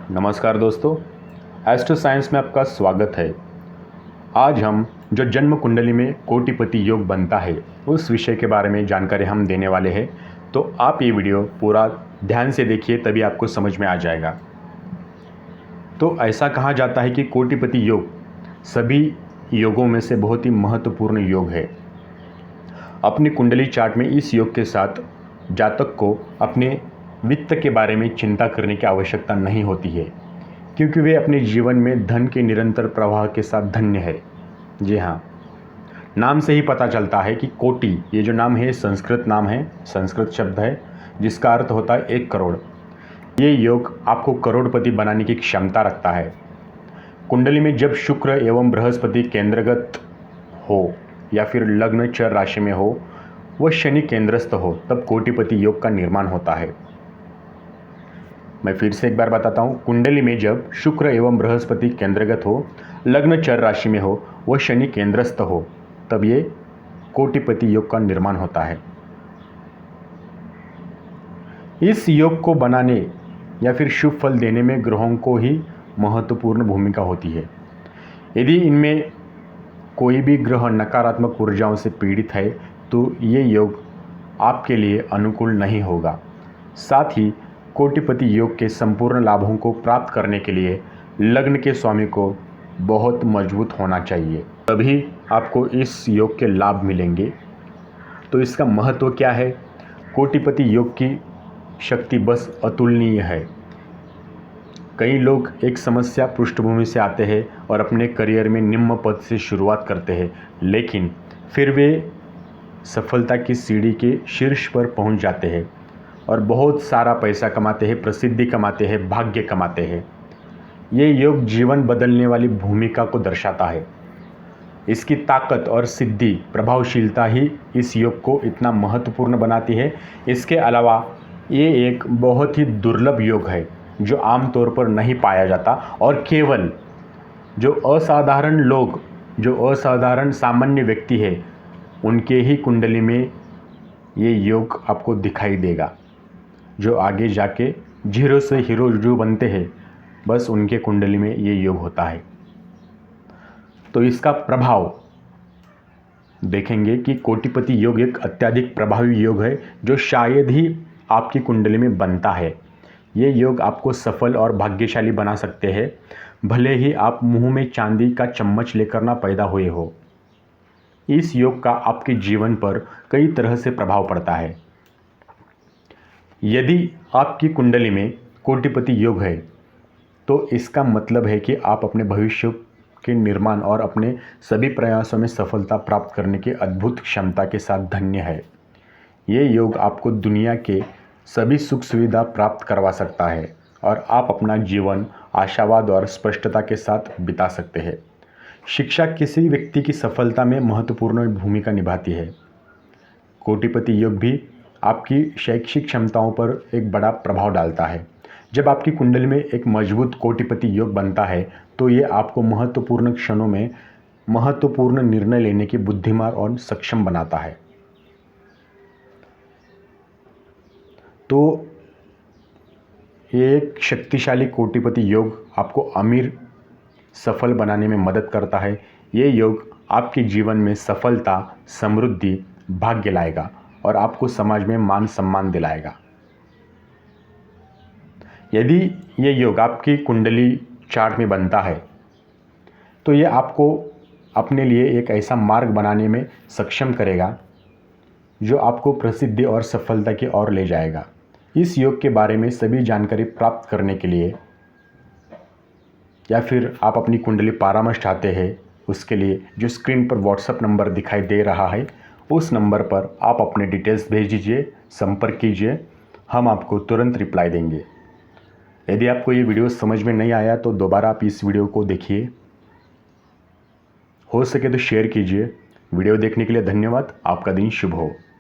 नमस्कार दोस्तों, astro science में आपका स्वागत है। आज हम जो जन्म कुंडली में कोटिपति योग बनता है उस विषय के बारे में जानकारी हम देने वाले हैं। तो आप ये वीडियो पूरा ध्यान से देखिए, तभी आपको समझ में आ जाएगा। तो ऐसा कहा जाता है कि कोटिपति योग सभी योगों में से बहुत ही महत्वपूर्ण योग है। अपनी कुंडली चार्ट में इस योग के साथ जातक को अपने वित्त के बारे में चिंता करने की आवश्यकता नहीं होती है, क्योंकि वे अपने जीवन में धन के निरंतर प्रवाह के साथ धन्य है। जी हाँ, नाम से ही पता चलता है कि कोटि, ये जो नाम है संस्कृत नाम है, संस्कृत शब्द है जिसका अर्थ होता है 1 करोड़। ये योग आपको करोड़पति बनाने की क्षमता रखता है। कुंडली में जब शुक्र एवं बृहस्पति केंद्रगत हो या फिर लग्न चर राशि में हो, वह शनि केंद्रस्थ हो, तब कोटिपति योग का निर्माण होता है। मैं फिर से एक बार बताता हूँ, कुंडली में जब शुक्र एवं बृहस्पति केंद्रगत हो, लग्न चर राशि में हो, वह शनि केंद्रस्थ हो, तब ये कोटिपति योग का निर्माण होता है। इस योग को बनाने या फिर शुभ फल देने में ग्रहों को ही महत्वपूर्ण भूमिका होती है। यदि इनमें कोई भी ग्रह नकारात्मक ऊर्जाओं से पीड़ित है तो ये योग आपके लिए अनुकूल नहीं होगा। साथ ही कोटिपति योग के संपूर्ण लाभों को प्राप्त करने के लिए लग्न के स्वामी को बहुत मजबूत होना चाहिए, तभी आपको इस योग के लाभ मिलेंगे। तो इसका महत्व क्या है? कोटिपति योग की शक्ति बस अतुलनीय है। कई लोग एक समस्या पृष्ठभूमि से आते हैं और अपने करियर में निम्न पद से शुरुआत करते हैं, लेकिन फिर वे सफलता की सीढ़ी के शीर्ष पर पहुंच जाते हैं और बहुत सारा पैसा कमाते हैं, प्रसिद्धि कमाते हैं, भाग्य कमाते हैं। ये योग जीवन बदलने वाली भूमिका को दर्शाता है। इसकी ताकत और सिद्धि प्रभावशीलता ही इस योग को इतना महत्वपूर्ण बनाती है। इसके अलावा ये एक बहुत ही दुर्लभ योग है जो आमतौर पर नहीं पाया जाता, और केवल जो असाधारण लोग, जो असाधारण सामान्य व्यक्ति है, उनके ही कुंडली में ये योग आपको दिखाई देगा। जो आगे जाके जीरो से हीरो जो बनते हैं, बस उनके कुंडली में ये योग होता है। तो इसका प्रभाव देखेंगे कि कोटिपति योग एक अत्यधिक प्रभावी योग है जो शायद ही आपकी कुंडली में बनता है। ये योग आपको सफल और भाग्यशाली बना सकते हैं, भले ही आप मुंह में चांदी का चम्मच लेकर ना पैदा हुए हो। इस योग का आपके जीवन पर कई तरह से प्रभाव पड़ता है। यदि आपकी कुंडली में कोटिपति योग है तो इसका मतलब है कि आप अपने भविष्य के निर्माण और अपने सभी प्रयासों में सफलता प्राप्त करने की अद्भुत क्षमता के साथ धन्य है। ये योग आपको दुनिया के सभी सुख सुविधा प्राप्त करवा सकता है और आप अपना जीवन आशावाद और स्पष्टता के साथ बिता सकते हैं। शिक्षा किसी व्यक्ति की सफलता में महत्वपूर्ण भूमिका निभाती है। कोटिपति योग भी आपकी शैक्षिक क्षमताओं पर एक बड़ा प्रभाव डालता है। जब आपकी कुंडली में एक मजबूत कोटिपति योग बनता है तो ये आपको महत्वपूर्ण क्षणों में महत्वपूर्ण निर्णय लेने की बुद्धिमान और सक्षम बनाता है। तो ये एक शक्तिशाली कोटिपति योग आपको अमीर सफल बनाने में मदद करता है। ये योग आपके जीवन में सफलता, समृद्धि, भाग्य लाएगा और आपको समाज में मान सम्मान दिलाएगा। यदि ये योग आपकी कुंडली चार्ट में बनता है तो ये आपको अपने लिए एक ऐसा मार्ग बनाने में सक्षम करेगा जो आपको प्रसिद्धि और सफलता की ओर ले जाएगा। इस योग के बारे में सभी जानकारी प्राप्त करने के लिए या फिर आप अपनी कुंडली परामर्श चाहते हैं, उसके लिए जो स्क्रीन पर व्हाट्सएप नंबर दिखाई दे रहा है, उस नंबर पर आप अपने डिटेल्स भेज दीजिए, संपर्क कीजिए, हम आपको तुरंत रिप्लाई देंगे। यदि आपको ये वीडियो समझ में नहीं आया तो दोबारा आप इस वीडियो को देखिए, हो सके तो शेयर कीजिए। वीडियो देखने के लिए धन्यवाद। आपका दिन शुभ हो।